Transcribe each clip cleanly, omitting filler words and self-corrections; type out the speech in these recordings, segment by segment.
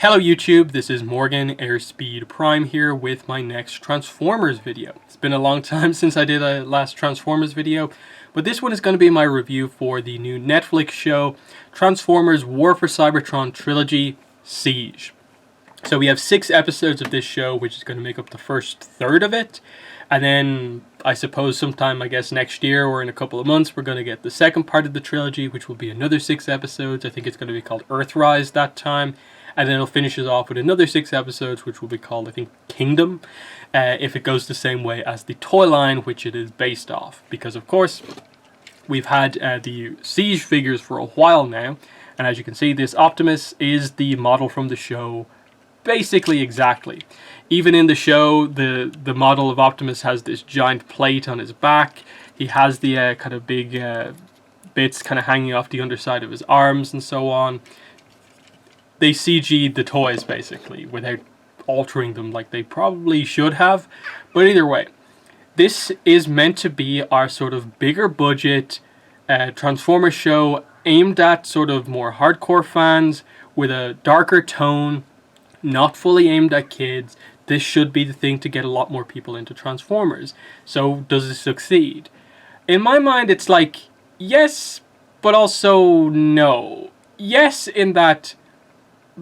Hello YouTube, this is Morgan Airspeed Prime here with my next Transformers video. It's been a long time since I did a last Transformers video, but this one is going to be my review for the new Netflix show, Transformers War for Cybertron Trilogy Siege. So we have 6 episodes of this show, which is going to make up the first third of it, and then I suppose sometime, next year or in a couple of months, we're going to get the second part of the trilogy, which will be another 6 episodes. I think it's going to be called Earthrise that time. And then it'll finish it off with another 6 episodes, which will be called, I think, Kingdom, if it goes the same way as the toy line, which it is based off. Because, of course, we've had the Siege figures for a while now, and as you can see, this Optimus is the model from the show, basically exactly. Even in the show, the model of Optimus has this giant plate on his back. He has the kind of big bits kind of hanging off the underside of his arms and so on. They CG'd the toys, basically, without altering them like they probably should have. But either way, this is meant to be our sort of bigger budget Transformers show aimed at sort of more hardcore fans with a darker tone, not fully aimed at kids. This should be the thing to get a lot more people into Transformers. So does it succeed? In my mind, it's like, yes, but also no. Yes, in that...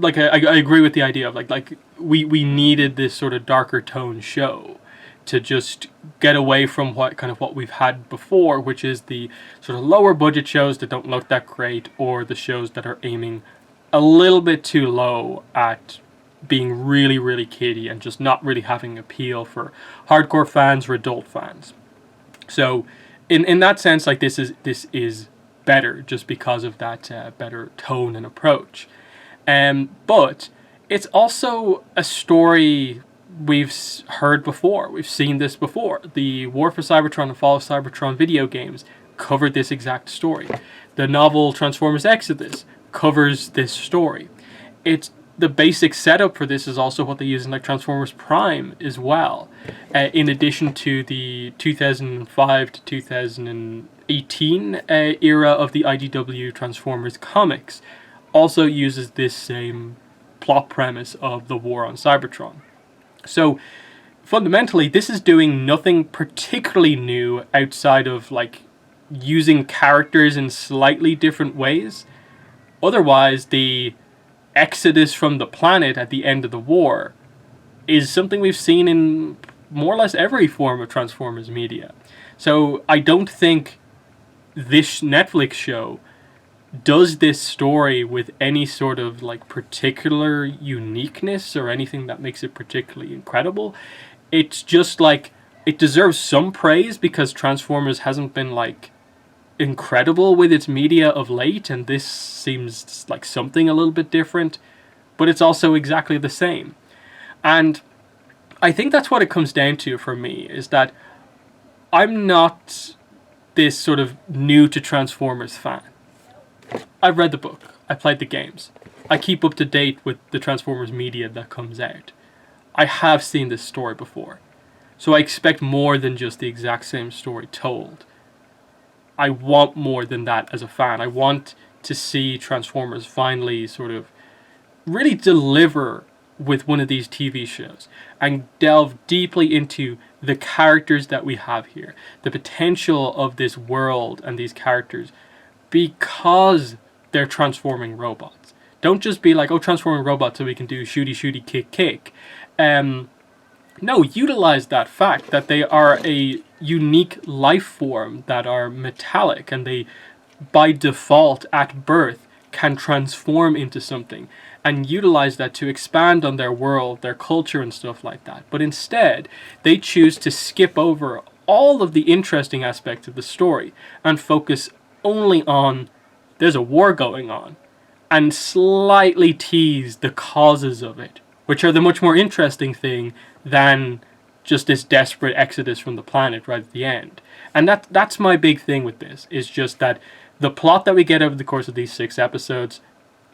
I agree with the idea of we needed this sort of darker tone show to just get away from what we've had before, which is the sort of lower budget shows that don't look that great, or the shows that are aiming a little bit too low at being really, really kiddie and just not really having appeal for hardcore fans or adult fans. So in that sense, this is better just because of that better tone and approach. But it's also a story we've heard before. We've seen this before. The War for Cybertron and Fall of Cybertron video games covered this exact story. The novel Transformers Exodus covers this story. It's the basic setup for this is also what they use in Transformers Prime as well. In addition to the 2005 to 2018 era of the IDW Transformers comics, also uses this same plot premise of the war on Cybertron. So fundamentally, this is doing nothing particularly new outside of using characters in slightly different ways. Otherwise, the exodus from the planet at the end of the war is something we've seen in more or less every form of Transformers media. So I don't think this Netflix show does this story with any sort of particular uniqueness or anything that makes it particularly incredible. It's just it deserves some praise because Transformers hasn't been incredible with its media of late, and this seems like something a little bit different, but it's also exactly the same. And I think that's what it comes down to for me, is that I'm not this sort of new to Transformers fan. I've read the book. I played the games. I keep up to date with the Transformers media that comes out. I have seen this story before. So I expect more than just the exact same story told. I want more than that as a fan. I want to see Transformers finally sort of really deliver with one of these TV shows and delve deeply into the characters that we have here, the potential of this world and these characters, because they're transforming robots. Don't just be transforming robots so we can do shooty shooty kick kick. No, utilize that fact that they are a unique life form that are metallic, and they by default at birth can transform into something, and utilize that to expand on their world, their culture and stuff like that. But instead, they choose to skip over all of the interesting aspects of the story and focus only on there's a war going on, and slightly tease the causes of it, which are the much more interesting thing than just this desperate exodus from the planet right at the end. And that's my big thing with this, is just that the plot that we get over the course of these 6 episodes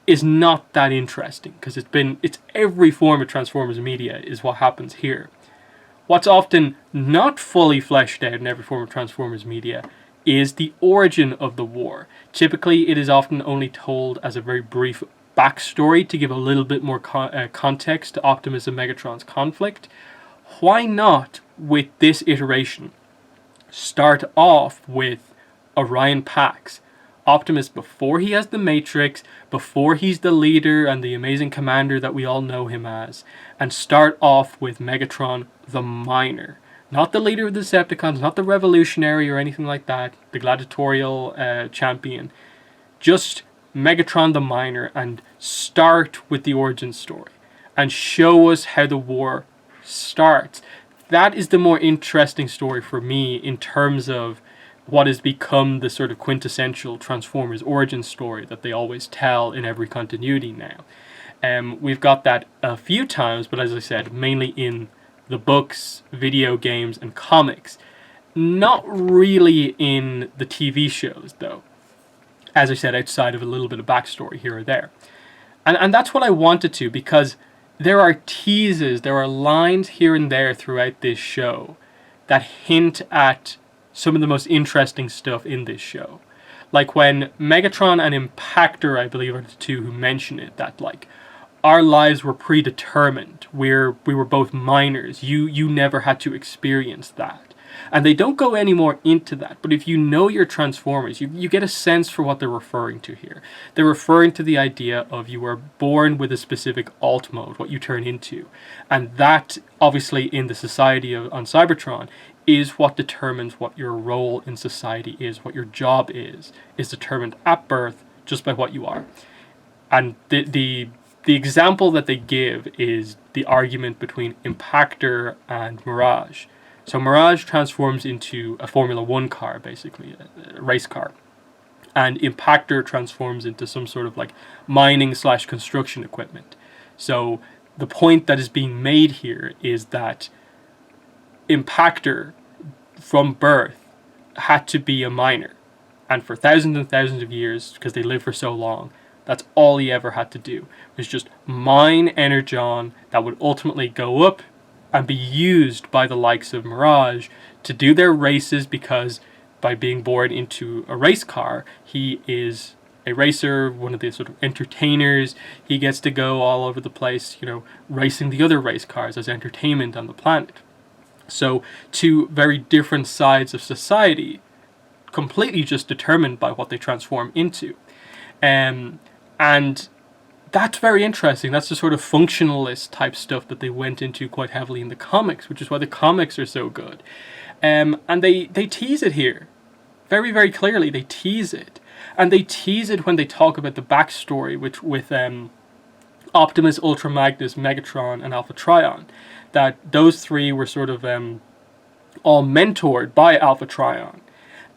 is not that interesting, because it's every form of Transformers media is what happens here. What's often not fully fleshed out in every form of Transformers media is the origin of the war. Typically, it is often only told as a very brief backstory to give a little bit more context to Optimus and Megatron's conflict, why not, with this iteration, start off with Orion Pax, Optimus before he has the Matrix, before he's the leader and the amazing commander that we all know him as, and start off with Megatron the Miner. Not the leader of the Decepticons, not the revolutionary or anything like that, the gladiatorial champion. Just Megatron the Miner, and start with the origin story and show us how the war starts. That is the more interesting story for me in terms of what has become the sort of quintessential Transformers origin story that they always tell in every continuity now. We've got that a few times, but as I said, mainly in the books, video games, and comics. Not really in the TV shows, though. As I said, outside of a little bit of backstory here or there. And that's what I wanted to, because there are teases, there are lines here and there throughout this show that hint at some of the most interesting stuff in this show. Like when Megatron and Impactor, I believe, are the two who mention it, that like, our lives were predetermined. We were both minors. You never had to experience that. And they don't go any more into that. But if you know your Transformers, you get a sense for what they're referring to here. They're referring to the idea of you were born with a specific alt mode, what you turn into. And that, obviously, in the society on Cybertron, is what determines what your role in society is, what your job is determined at birth just by what you are. And the example that they give is the argument between Impactor and Mirage. So Mirage transforms into a Formula 1 car, basically, a race car. And Impactor transforms into some sort of like mining/construction equipment. So the point that is being made here is that Impactor, from birth, had to be a miner. And for thousands and thousands of years, because they live for so long, that's all he ever had to do, was just mine energon that would ultimately go up and be used by the likes of Mirage to do their races, because by being born into a race car, he is a racer, one of the sort of entertainers. He gets to go all over the place, racing the other race cars as entertainment on the planet. So two very different sides of society, completely just determined by what they transform into. And that's very interesting. That's the sort of functionalist type stuff that they went into quite heavily in the comics, which is why the comics are so good. And they tease it here. Very, very clearly, they tease it. And they tease it when they talk about the backstory with Optimus, Ultra Magnus, Megatron, and Alpha Trion. That those three were sort of all mentored by Alpha Trion.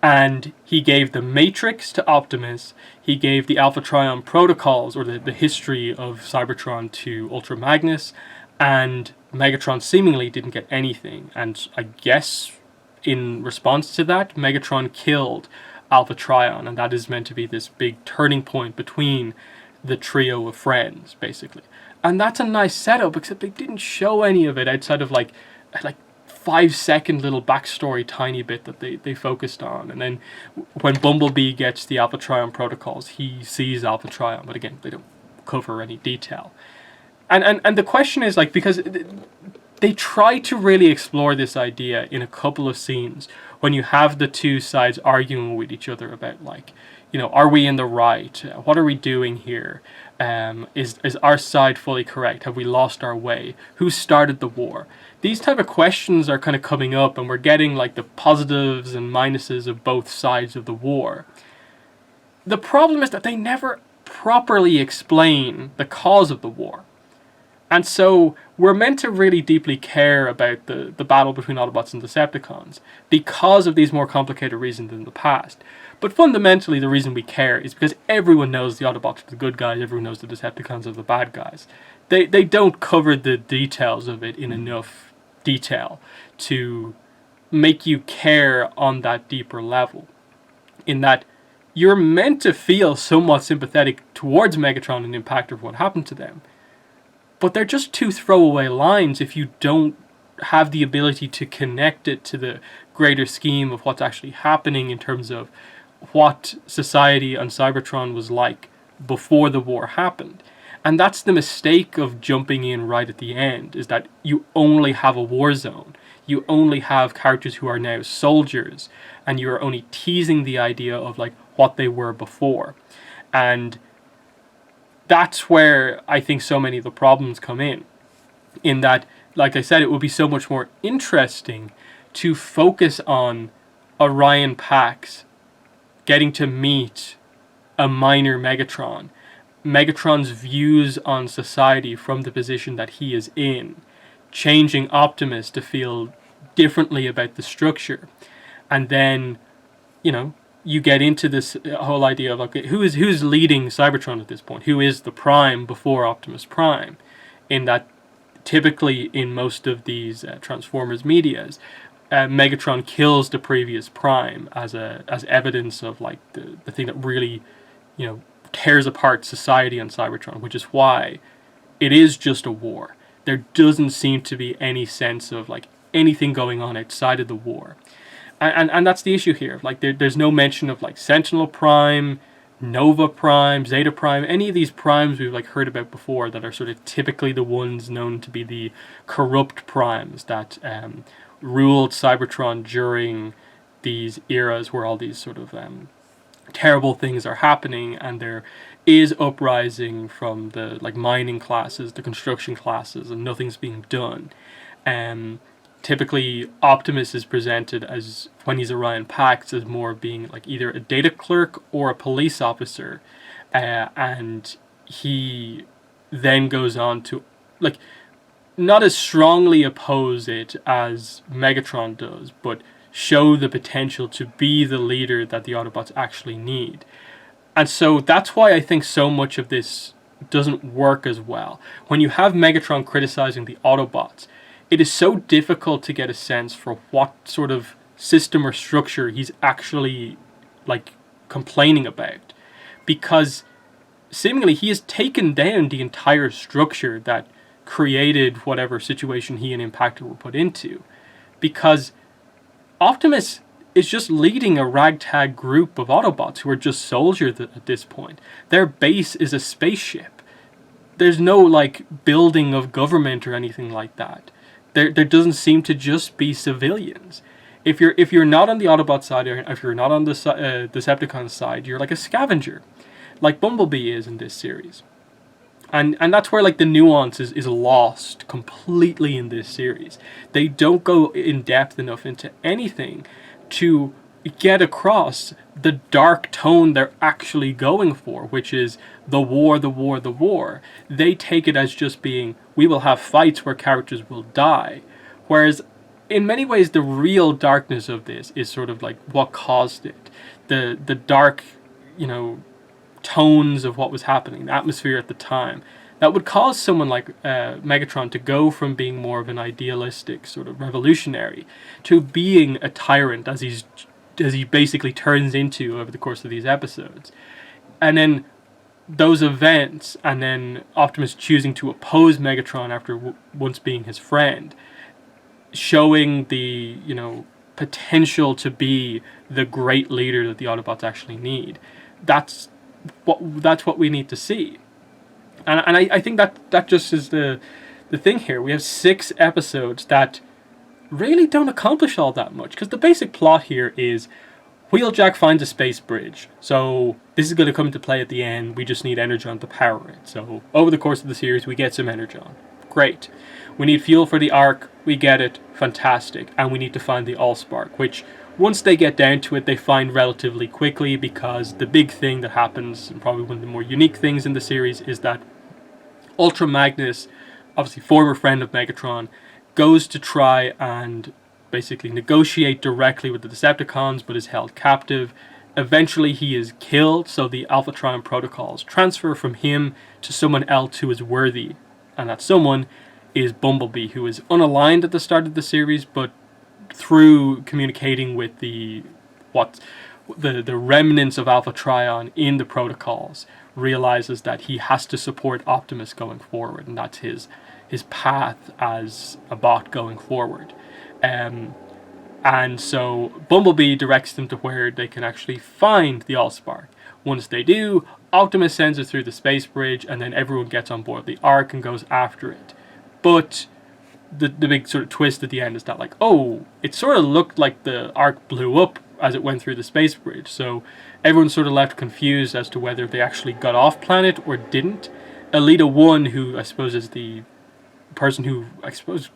And he gave the Matrix to Optimus, he gave the Alpha Trion protocols, or the history of Cybertron, to Ultra Magnus, and Megatron seemingly didn't get anything. And I guess in response to that, Megatron killed Alpha Trion, and that is meant to be this big turning point between the trio of friends, basically. And that's a nice setup, except they didn't show any of it outside of like 5-second little backstory tiny bit that they focused on. And then when Bumblebee gets the Alpha Trion protocols, he sees Alpha Trion, but again, they don't cover any detail. And the question is, like, because they try to really explore this idea in a couple of scenes when you have the two sides arguing with each other about, like, are we in the right? What are we doing here? Is our side fully correct? Have we lost our way? Who started the war? These type of questions are kind of coming up, and we're getting like the positives and minuses of both sides of the war. The problem is that they never properly explain the cause of the war. And so we're meant to really deeply care about the battle between Autobots and Decepticons because of these more complicated reasons than the past. But fundamentally, the reason we care is because everyone knows the Autobots are the good guys, everyone knows the Decepticons are the bad guys. They don't cover the details of it in enough detail to make you care on that deeper level. In that, you're meant to feel somewhat sympathetic towards Megatron and Impactor for what happened to them. But they're just two throwaway lines if you don't have the ability to connect it to the greater scheme of what's actually happening in terms of what society on Cybertron was like before the war happened. And that's the mistake of jumping in right at the end, is that you only have a war zone. You only have characters who are now soldiers, and you are only teasing the idea of like what they were before. And that's where I think so many of the problems come in that, like I said, it would be so much more interesting to focus on Orion Pax getting to meet a minor Megatron, Megatron's views on society from the position that he is in, changing Optimus to feel differently about the structure. And then, you know, you get into this whole idea of, okay, who's leading Cybertron at this point? Who is the Prime before Optimus Prime? In that, typically in most of these Transformers medias, Megatron kills the previous Prime as evidence of like the thing that really, you know, tears apart society on Cybertron, which is why it is just a war. There doesn't seem to be any sense of like anything going on outside of the war. And that's the issue here. Like there's no mention of like Sentinel Prime, Nova Prime, Zeta Prime, any of these primes we've like heard about before that are sort of typically the ones known to be the corrupt primes that ruled Cybertron during these eras where all these sort of terrible things are happening, and there is uprising from the like mining classes, the construction classes, and nothing's being done. Typically Optimus is presented as, when he's Orion Pax, as more being like either a data clerk or a police officer, and he then goes on to like not as strongly oppose it as Megatron does, but show the potential to be the leader that the Autobots actually need. And so that's why I think so much of this doesn't work as well. When you have Megatron criticizing the Autobots, it is so difficult to get a sense for what sort of system or structure he's actually like complaining about, because seemingly he has taken down the entire structure that created whatever situation he and Impactor were put into, because Optimus is just leading a ragtag group of Autobots who are just soldiers at this point. Their base is a spaceship. There's no like building of government or anything like that. There doesn't seem to just be civilians. If you're not on the Autobot side, or if you're not on the Decepticon side, you're like a scavenger, like Bumblebee is in this series. And that's where like the nuance is lost completely in this series. They don't go in depth enough into anything to get across the dark tone they're actually going for, which is the war, the war, the war. They take it as just being, we will have fights where characters will die. Whereas in many ways the real darkness of this is sort of like what caused it. The dark, you know, tones of what was happening, the atmosphere at the time, that would cause someone like Megatron to go from being more of an idealistic sort of revolutionary to being a tyrant, as he basically turns into over the course of these episodes. And then those events, and then Optimus choosing to oppose Megatron after once being his friend, showing the, you know, potential to be the great leader that the Autobots actually need. That's what we need to see. And I think that just is the thing here. We have 6 episodes that really don't accomplish all that much, because the basic plot here is Wheeljack finds a space bridge. So this is going to come into play at the end. We just need Energon to power it. So over the course of the series, we get some Energon. Great. We need fuel for the Ark. We get it. Fantastic. And we need to find the Allspark, which once they get down to it, they find relatively quickly, because the big thing that happens, and probably one of the more unique things in the series, is that Ultra Magnus, obviously former friend of Megatron, goes to try and basically negotiate directly with the Decepticons, but is held captive. Eventually he is killed, so the Alpha Trion protocols transfer from him to someone else who is worthy, and that someone is Bumblebee, who is unaligned at the start of the series, but through communicating with the remnants of Alpha Trion in the protocols, realizes that he has to support Optimus going forward, and that's his path as a bot going forward. And so Bumblebee directs them to where they can actually find the Allspark. Once they do, Optimus sends it through the space bridge, and then everyone gets on board the Ark and goes after it. But the big sort of twist at the end is that, like, oh, it sort of looked like the Ark blew up as it went through the space bridge. So everyone's sort of left confused as to whether they actually got off planet or didn't. Elita 1, who I suppose is the person who, I suppose,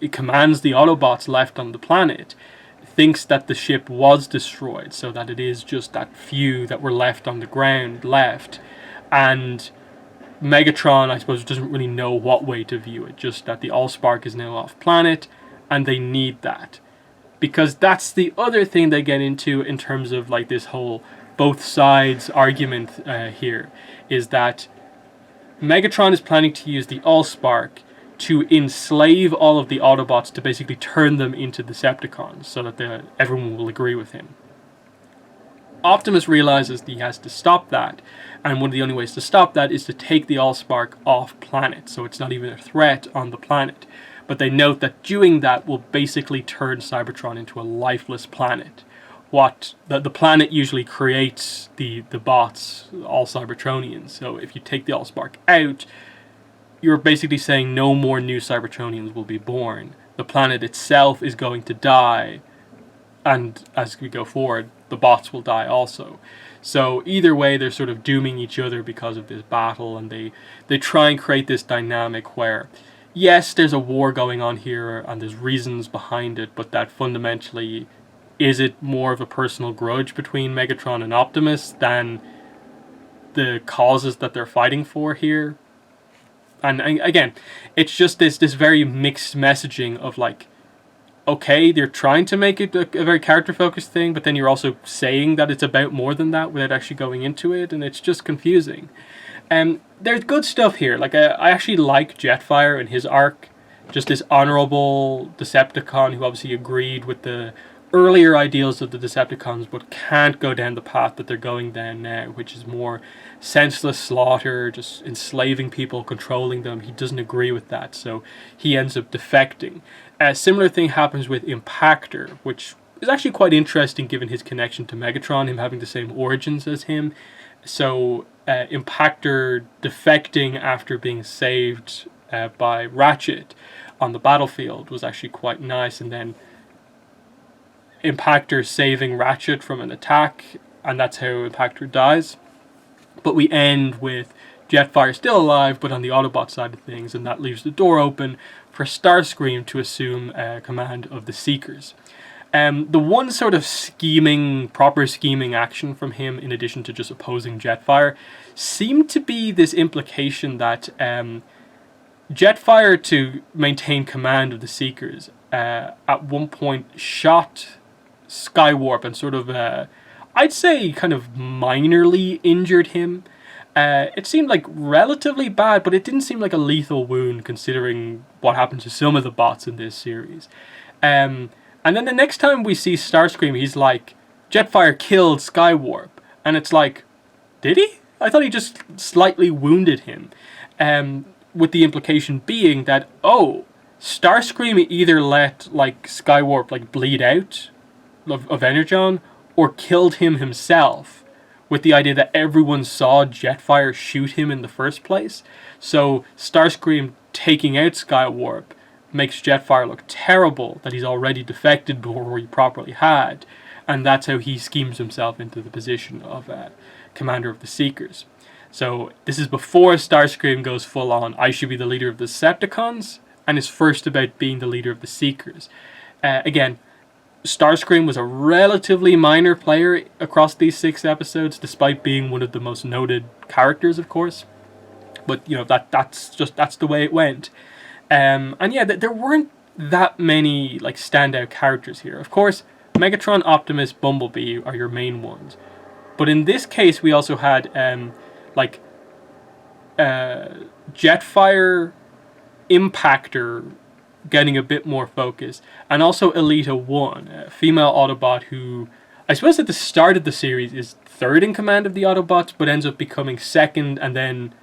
it commands the Autobots left on the planet, thinks that the ship was destroyed, so that it is just that few that were left on the ground left. And Megatron, I suppose, doesn't really know what way to view it, just that the Allspark is now off planet, and they need that. Because that's the other thing they get into in terms of, like, this whole both sides argument here, is that Megatron is planning to use the Allspark to enslave all of the Autobots, to basically turn them into Decepticons, so that everyone will agree with him. Optimus realizes that he has to stop that, and one of the only ways to stop that is to take the Allspark off planet, so it's not even a threat on the planet. But they note that doing that will basically turn Cybertron into a lifeless planet. What the planet usually creates the bots, all Cybertronians. So if you take the Allspark out, you're basically saying no more new Cybertronians will be born. The planet itself is going to die, and as we go forward, the bots will die also. So either way, they're sort of dooming each other because of this battle, and they try and create this dynamic where, yes, there's a war going on here, and there's reasons behind it, but that fundamentally, is it more of a personal grudge between Megatron and Optimus than the causes that they're fighting for here? And again, it's just this very mixed messaging of, like, okay, they're trying to make it a very character-focused thing, but then you're also saying that it's about more than that without actually going into it, and it's just confusing. There's good stuff here. Like, I actually like Jetfire and his arc. Just this honorable Decepticon who obviously agreed with the earlier ideals of the Decepticons, but can't go down the path that they're going down now, which is more senseless slaughter, just enslaving people, controlling them. He doesn't agree with that, so he ends up defecting. A similar thing happens with Impactor, which is actually quite interesting given his connection to Megatron, him having the same origins as him. So Impactor defecting after being saved by Ratchet on the battlefield was actually quite nice, and then Impactor saving Ratchet from an attack, and that's how Impactor dies. But we end with Jetfire still alive, but on the Autobot side of things, and that leaves the door open for Starscream to assume command of the Seekers. The one sort of proper scheming action from him, in addition to just opposing Jetfire, seemed to be this implication that Jetfire, to maintain command of the Seekers, at one point shot Skywarp and sort of, I'd say, kind of minorly injured him. It seemed like relatively bad, but it didn't seem like a lethal wound considering what happened to some of the bots in this series. And then the next time we see Starscream, he's like, Jetfire killed Skywarp. And it's like, did he? I thought he just slightly wounded him. With the implication being that, oh, Starscream either let, like, Skywarp, like, bleed out of Energon, or killed him himself, with the idea that everyone saw Jetfire shoot him in the first place. So Starscream taking out Skywarp makes Jetfire look terrible, that he's already defected before he properly had, and that's how he schemes himself into the position of commander of the Seekers. So this is before Starscream goes full on, I should be the leader of the Decepticons, and is first about being the leader of the Seekers. Again, Starscream was a relatively minor player across these 6 episodes, despite being one of the most noted characters, of course. But, you know, that's the way it went. And yeah, there weren't that many, like, standout characters here. Of course, Megatron, Optimus, Bumblebee are your main ones. But in this case, we also had, Jetfire, Impactor getting a bit more focus, and also Elita 1, a female Autobot who, I suppose at the start of the series, is third in command of the Autobots, but ends up becoming second, and then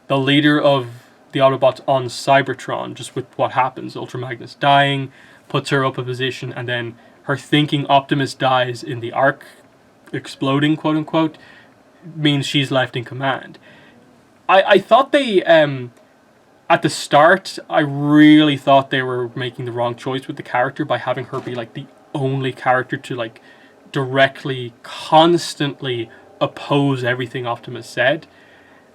the leader of the Autobots on Cybertron, just with what happens. Ultra Magnus dying puts her up a position, and then her thinking Optimus dies in the Ark exploding, quote-unquote, means she's left in command. I thought they at the start, I really thought they were making the wrong choice with the character by having her be like the only character to like directly, constantly oppose everything Optimus said.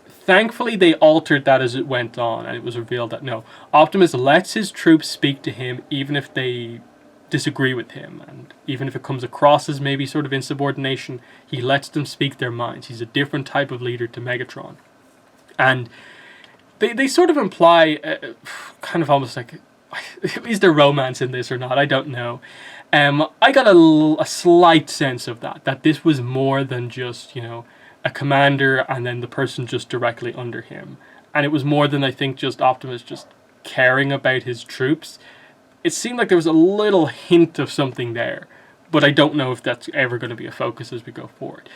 Thankfully, they altered that as it went on, and it was revealed that no, Optimus lets his troops speak to him even if they disagree with him, and even if it comes across as maybe sort of insubordination, he lets them speak their minds. He's a different type of leader to Megatron. And they sort of imply, kind of almost like, is there romance in this or not? I don't know. I got a slight sense of that this was more than just, a commander and then the person just directly under him. And it was more than, I think, just Optimus just caring about his troops. It seemed like there was a little hint of something there, but I don't know if that's ever going to be a focus as we go forward.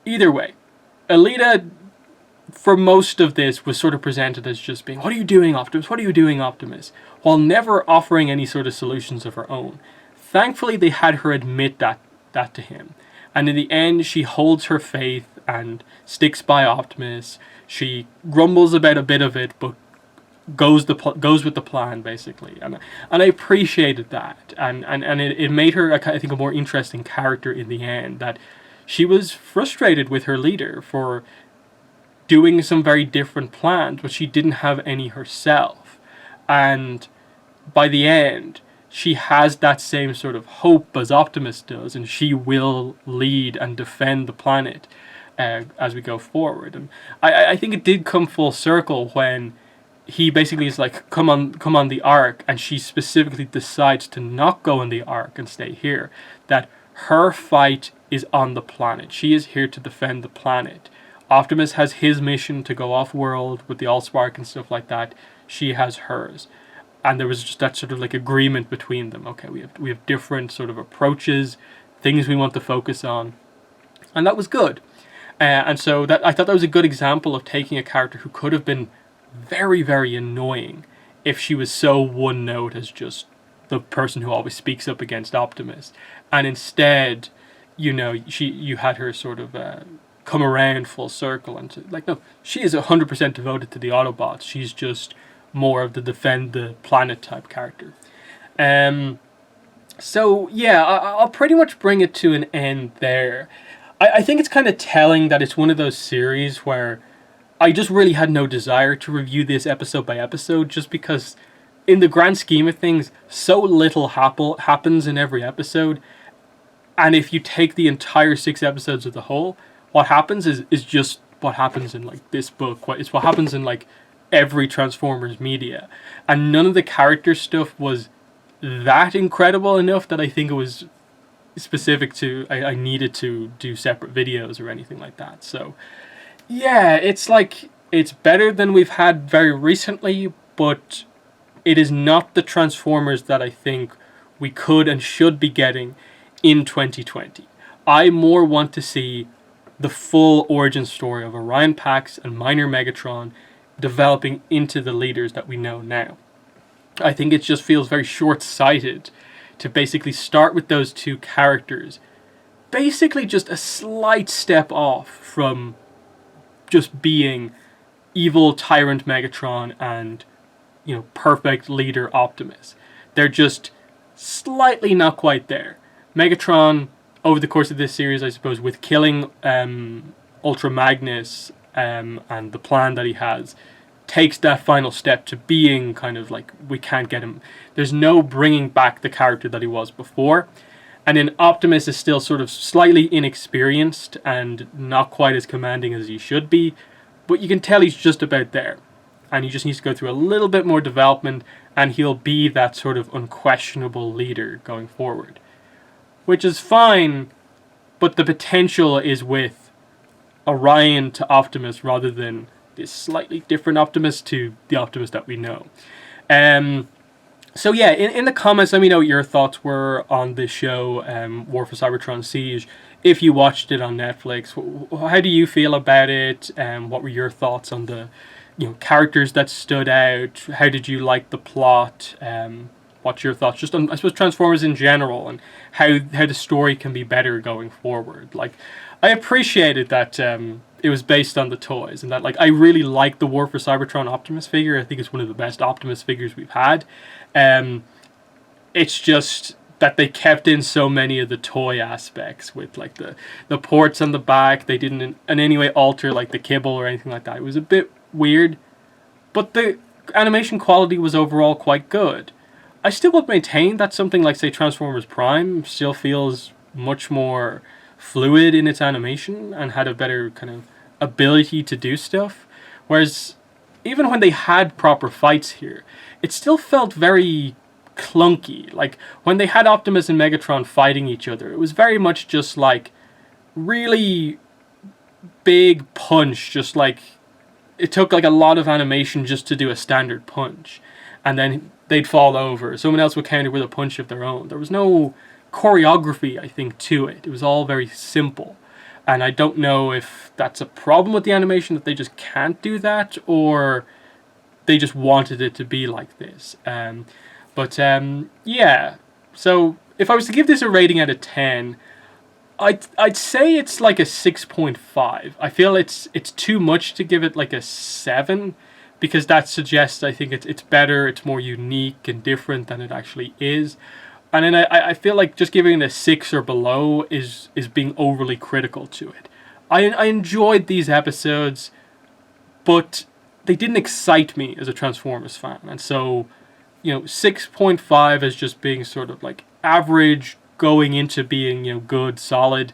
Either way, Alita, for most of this, was sort of presented as just being, what are you doing, Optimus? What are you doing, Optimus? While never offering any sort of solutions of her own. Thankfully, they had her admit that to him. And in the end, she holds her faith and sticks by Optimus. She grumbles about a bit of it, but goes with the plan, basically. And I appreciated that. And it made her, I think, a more interesting character in the end. That she was frustrated with her leader for doing some very different plans, but she didn't have any herself. And by the end, she has that same sort of hope as Optimus does, and she will lead and defend the planet as we go forward. And I think it did come full circle when he basically is like, come on the Ark, and she specifically decides to not go on the Ark and stay here. That her fight is on the planet. She is here to defend the planet. Optimus has his mission to go off-world with the Allspark and stuff like that. She has hers. And there was just that sort of like agreement between them. Okay, we have different sort of approaches, things we want to focus on. And that was good. And so I thought that was a good example of taking a character who could have been very, very annoying if she was so one note as just the person who always speaks up against Optimus. And instead, you had her sort of come around full circle and no, she is 100% devoted to the Autobots. She's just more of the defend the planet type character. So yeah, I'll pretty much bring it to an end there. I think it's kind of telling that it's one of those series where I just really had no desire to review this episode by episode, just because in the grand scheme of things, so little happens in every episode. And if you take the entire 6 episodes as a whole, what happens is just what happens in like this book. It's what happens in like every Transformers media. And none of the character stuff was that incredible enough that I think it was specific to, I needed to do separate videos or anything like that. So yeah, it's like, it's better than we've had very recently, but it is not the Transformers that I think we could and should be getting in 2020. I more want to see the full origin story of Orion Pax and Minor Megatron developing into the leaders that we know now. I think it just feels very short-sighted to basically start with those two characters, basically just a slight step off from just being evil tyrant Megatron and, perfect leader Optimus. They're just slightly not quite there. Megatron, over the course of this series, I suppose, with killing Ultra Magnus and the plan that he has, takes that final step to being kind of like, we can't get him. There's no bringing back the character that he was before. And then Optimus is still sort of slightly inexperienced and not quite as commanding as he should be, but you can tell he's just about there. And he just needs to go through a little bit more development, and he'll be that sort of unquestionable leader going forward. Which is fine, but the potential is with Orion to Optimus rather than this slightly different Optimus to the Optimus that we know. So yeah, in the comments, let me know what your thoughts were on this show, War for Cybertron Siege. If you watched it on Netflix, how do you feel about it? What were your thoughts on the characters that stood out? How did you like the plot? what's your thoughts just on, I suppose, Transformers in general, and how the story can be better going forward. Like, I appreciated that it was based on the toys, and that, like, I really like the War for Cybertron Optimus figure. I think it's one of the best Optimus figures we've had. It's just that they kept in so many of the toy aspects with, like, the ports on the back. They didn't in any way alter, like, the kibble or anything like that. It was a bit weird, but the animation quality was overall quite good. I still would maintain that something like, say, Transformers Prime still feels much more fluid in its animation and had a better kind of ability to do stuff. Whereas even when they had proper fights here, it still felt very clunky. Like, when they had Optimus and Megatron fighting each other, it was very much just like really big punch, just like it took like a lot of animation just to do a standard punch, and then they'd fall over. Someone else would counter with a punch of their own. There was no choreography, I think, to it. It was all very simple. And I don't know if that's a problem with the animation, that they just can't do that, or they just wanted it to be like this. Yeah. So if I was to give this a rating out of 10, I'd say it's like a 6.5. I feel it's too much to give it like a 7, because that suggests, I think, it's better, it's more unique and different than it actually is. And then I feel like just giving it a 6 or below is being overly critical to it. I enjoyed these episodes, but they didn't excite me as a Transformers fan. And so, 6.5 as just being sort of like average, going into being, good, solid.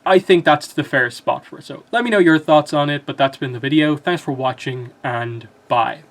I think that's the fair spot for it. So let me know your thoughts on it, but that's been the video. Thanks for watching, and bye.